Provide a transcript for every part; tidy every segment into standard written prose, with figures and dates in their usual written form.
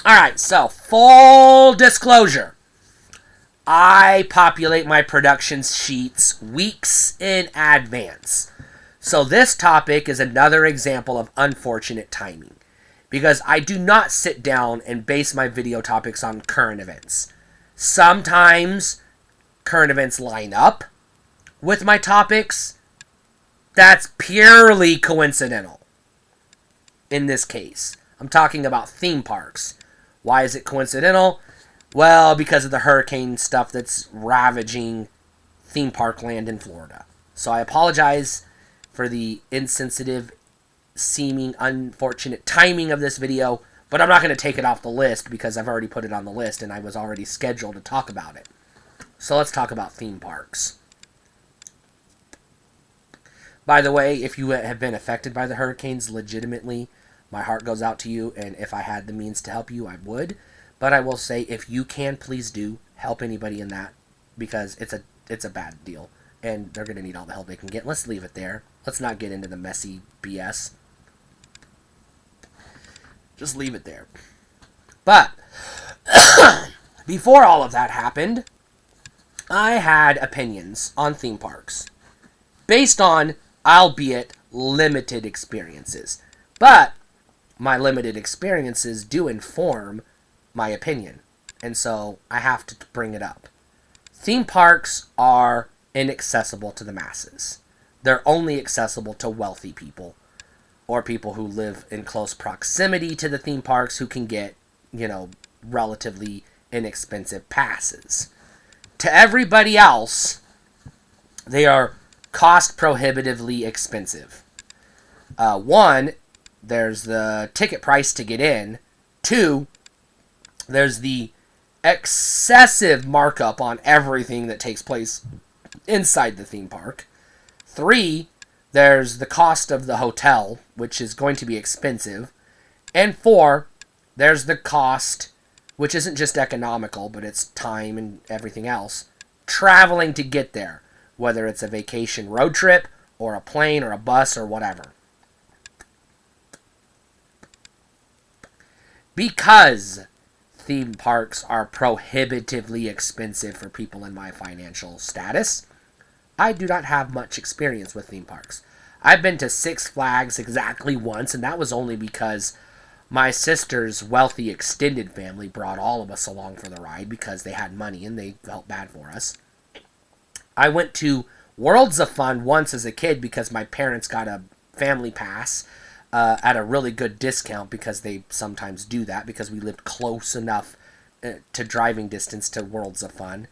Alright, so full disclosure. I populate my production sheets weeks in advance. So this topic is another example of unfortunate timing. Because I do not sit down and base my video topics on current events. Sometimes current events line up with my topics. That's purely coincidental. In this case, I'm talking about theme parks. Why is it coincidental? Well, because of the hurricane stuff that's ravaging theme park land in Florida. So I apologize for the insensitive, seeming unfortunate timing of this video, but I'm not going to take it off the list because I've already put it on the list and I was already scheduled to talk about it. So let's talk about theme parks. By the way, if you have been affected by the hurricanes, legitimately, my heart goes out to you, and if I had the means to help you, I would. But I will say, if you can, please do help anybody in that, because it's a bad deal, and they're going to need all the help they can get. Let's leave it there. Let's not get into the messy BS. Just leave it there. But before all of that happened, I had opinions on theme parks based on, albeit, limited experiences. But my limited experiences do inform my opinion, and so I have to bring it up. Theme parks are inaccessible to the masses. They're only accessible to wealthy people or people who live in close proximity to the theme parks who can get, relatively inexpensive passes. To everybody else, they are cost prohibitively expensive. One, there's the ticket price to get in. Two, there's the excessive markup on everything that takes place inside the theme park. Three, there's the cost of the hotel, which is going to be expensive. And four, there's the cost, which isn't just economical, but it's time and everything else, traveling to get there, whether it's a vacation road trip or a plane or a bus or whatever. Because theme parks are prohibitively expensive for people in my financial status, I do not have much experience with theme parks. I've been to Six Flags exactly once, and that was only because my sister's wealthy extended family brought all of us along for the ride because they had money and they felt bad for us. I went to Worlds of Fun once as a kid because my parents got a family pass at a really good discount, because they sometimes do that because we lived close enough to driving distance to Worlds of Fun.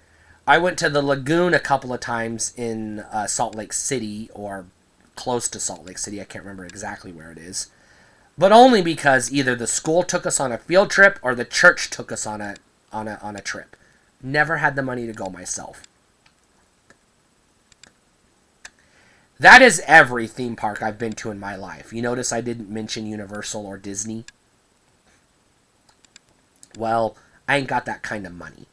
I went to the Lagoon a couple of times in Salt Lake City, or close to Salt Lake City. I can't remember exactly where it is. But only because either the school took us on a field trip or the church took us on a trip. Never had the money to go myself. That is every theme park I've been to in my life. You notice I didn't mention Universal or Disney? Well, I ain't got that kind of money.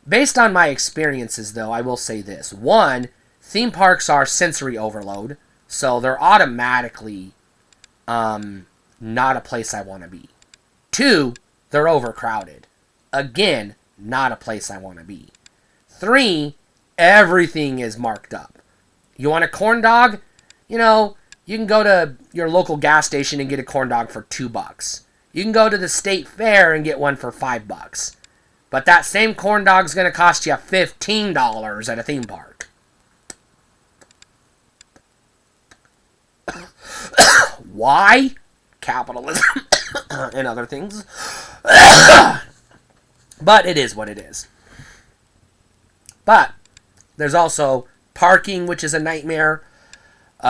Based on my experiences, though, I will say this. One, theme parks are sensory overload, so they're automatically not a place I want to be. Two, they're overcrowded. Again, not a place I want to be. Three, everything is marked up. You want a corn dog? You can go to your local gas station and get a corn dog for $2. You can go to the state fair and get one for $5. But that same corn dog's going to cost you $15 at a theme park. Why? Capitalism and other things. But it is what it is. But there's also parking, which is a nightmare.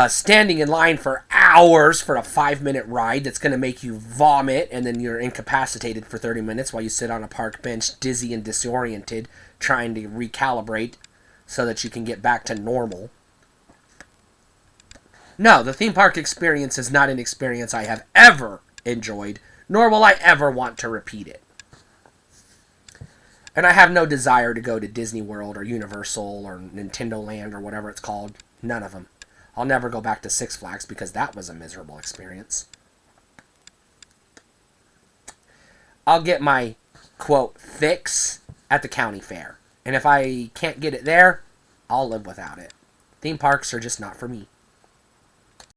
Standing in line for hours for a 5-minute ride that's going to make you vomit, and then you're incapacitated for 30 minutes while you sit on a park bench, dizzy and disoriented, trying to recalibrate so that you can get back to normal. No, the theme park experience is not an experience I have ever enjoyed, nor will I ever want to repeat it. And I have no desire to go to Disney World or Universal or Nintendo Land or whatever it's called. None of them. I'll never go back to Six Flags because that was a miserable experience. I'll get my, quote, fix at the county fair. And if I can't get it there, I'll live without it. Theme parks are just not for me.